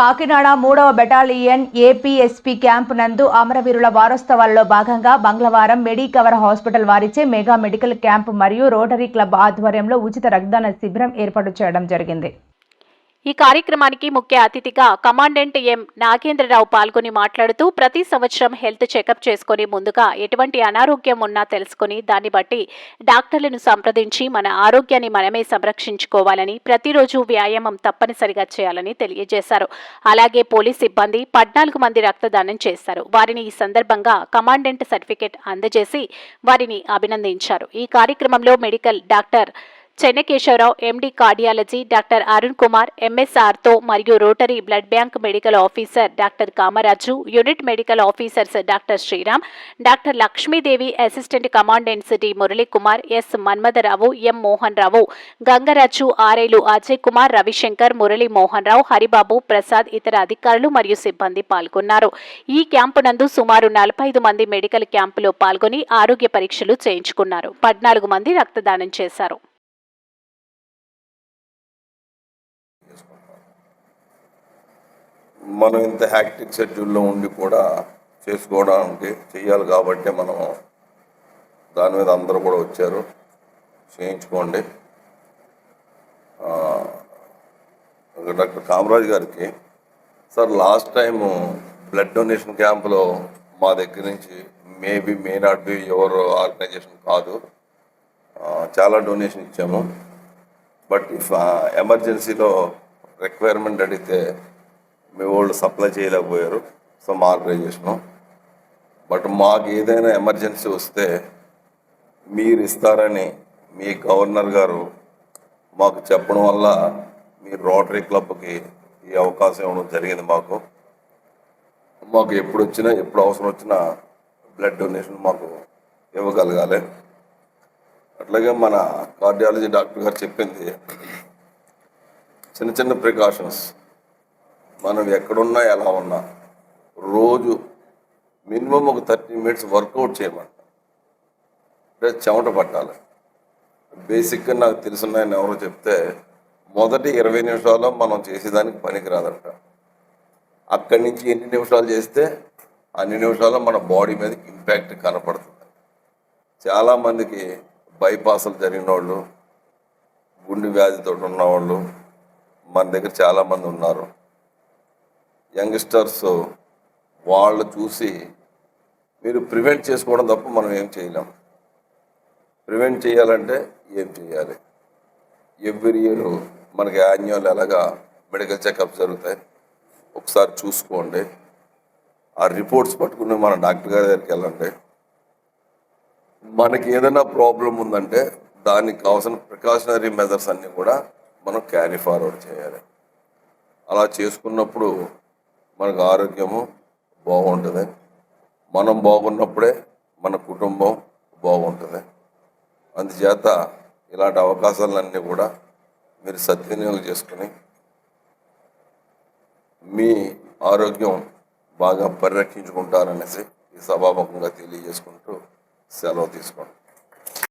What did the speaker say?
కాకినాడ 3వ battalion APSP camp నందు అమరవీరుల వారోత్సవాల్లో భాగంగా మంగళవారం మెడికవర్ హాస్పిటల్ వారిచే మెగా మెడికల్ క్యాంప్ మరియు రోటరీ క్లబ్ ఆధ్వర్యంలో ఉచిత రక్తదాన శిబిరం ఏర్పాటు చేయడం జరిగింది. ఈ కార్యక్రమానికి ముఖ్య అతిథిగా కమాండెంట్ ఎం నాగేంద్రరావు పాల్గొని మాట్లాడుతూ ప్రతి సంవత్సరం హెల్త్ చెకప్ చేసుకుని ముందుగా ఎటువంటి అనారోగ్యం ఉన్నా తెలుసుకుని దాన్ని బట్టి డాక్టర్లను సంప్రదించి మన ఆరోగ్యాన్ని మనమే సంరక్షించుకోవాలని, ప్రతిరోజు వ్యాయామం తప్పనిసరిగా చేయాలని తెలియజేశారు. అలాగే పోలీస్ సిబ్బంది 14 మంది రక్తదానం చేశారు. వారిని ఈ సందర్భంగా కమాండెంట్ సర్టిఫికెట్ అందజేసి వారిని అభినందించారు. ఈ కార్యక్రమంలో medical doctor Chennakesava Rao, MD cardiology doctor Arun Kumar, ఎంఎస్ఆర్తో మరియు Rotary blood bank medical officer doctor Kamaraju, unit medical officers doctor Sriram, doctor Lakshmi Devi, assistant commandants D Murali Kumar, S Manmatha Rao, M Mohan Rao, Gangaraju, ఆర్ఐలు అజయ్ కుమార్, రవిశంకర్, మురళీ మోహన్ రావు, హరిబాబు, ప్రసాద్, ఇతర అధికారులు మరియు సిబ్బంది పాల్గొన్నారు. ఈ క్యాంపు నందు సుమారు 45 మంది మెడికల్ క్యాంపులో పాల్గొని ఆరోగ్య పరీక్షలు చేయించుకున్నారు. 14 మంది రక్తదానం చేశారు. మనం ఇంత హ్యాక్టిక్ షెడ్యూల్లో ఉండి కూడా చేసుకోవడానికి చెయ్యాలి కాబట్టి మనం దాని మీద అందరూ కూడా వచ్చారు. చేయించుకోండి. డాక్టర్ కామరాజ్ గారికి, sir last time blood donation క్యాంపులో మా దగ్గర నుంచి may not be your organization కాదు, చాలా డొనేషన్ ఇచ్చాము. బట్ ఇఫ్ ఎమర్జెన్సీలో రిక్వైర్మెంట్ అడిగితే మీ వాళ్ళు సప్లై చేయలేకపోయారు. సో మా ఆర్గనైజేషను, బట్ మాకు ఏదైనా ఎమర్జెన్సీ వస్తే మీరు ఇస్తారని మీ గవర్నర్ గారు మాకు చెప్పడం వల్ల మీ రోటరీ క్లబ్కి ఈ అవకాశం ఇవ్వడం జరిగింది. మాకు ఎప్పుడు అవసరం వచ్చినా బ్లడ్ డొనేషన్ మాకు ఇవ్వగలగాలి. అట్లాగే మన కార్డియాలజీ డాక్టర్ గారు చెప్పింది, చిన్న చిన్న ప్రికాషన్స్, మనం ఎక్కడున్నా ఎలా ఉన్నా రోజు మినిమం ఒక 30 minutes వర్కౌట్ చేయమంట. చెమట పట్టాలి. బేసిక్గా నాకు తెలుసున్నాయని ఎవరో చెప్తే మొదటి 20 నిమిషాల్లో మనం చేసేదానికి పనికిరాదంట. అక్కడి నుంచి ఎన్ని నిమిషాలు చేస్తే అన్ని నిమిషాల్లో మన బాడీ మీద ఇంపాక్ట్ కనపడుతుంది. చాలామందికి బైపాస్లు జరిగిన వాళ్ళు, గుండె వ్యాధితో ఉన్నవాళ్ళు మన దగ్గర చాలామంది ఉన్నారు. యంగ్స్టర్స్ వాళ్ళు చూసి మీరు ప్రివెంట్ చేసుకోవడం తప్ప మనం ఏం చేయలేం. ప్రివెంట్ చేయాలంటే ఏం చేయాలి? ఎవ్రీ ఇయర్ మనకి యాన్యువల్ ఎలాగా మెడికల్ చెకప్ జరుగుతాయి, ఒకసారి చూసుకోండి. ఆ రిపోర్ట్స్ పట్టుకుని మన డాక్టర్ గారి దగ్గరికి వెళ్ళండి. మనకి ఏదైనా ప్రాబ్లం ఉందంటే దానికి కావాల్సిన ప్రికాషనరీ మెజర్స్ అన్నీ కూడా మనం క్యారీ ఫార్వర్డ్ చేయాలి. అలా చేసుకున్నప్పుడు మనకు ఆరోగ్యము బాగుంటుంది. మనం బాగున్నప్పుడే మన కుటుంబం బాగుంటుంది. అందుచేత ఇలాంటి అవకాశాలన్నీ కూడా మీరు సద్వినియోగం చేసుకుని మీ ఆరోగ్యం బాగా పరిరక్షించుకుంటారనేసి ఈ సభాముఖంగా తెలియజేసుకుంటూ సెలవు తీసుకోండి.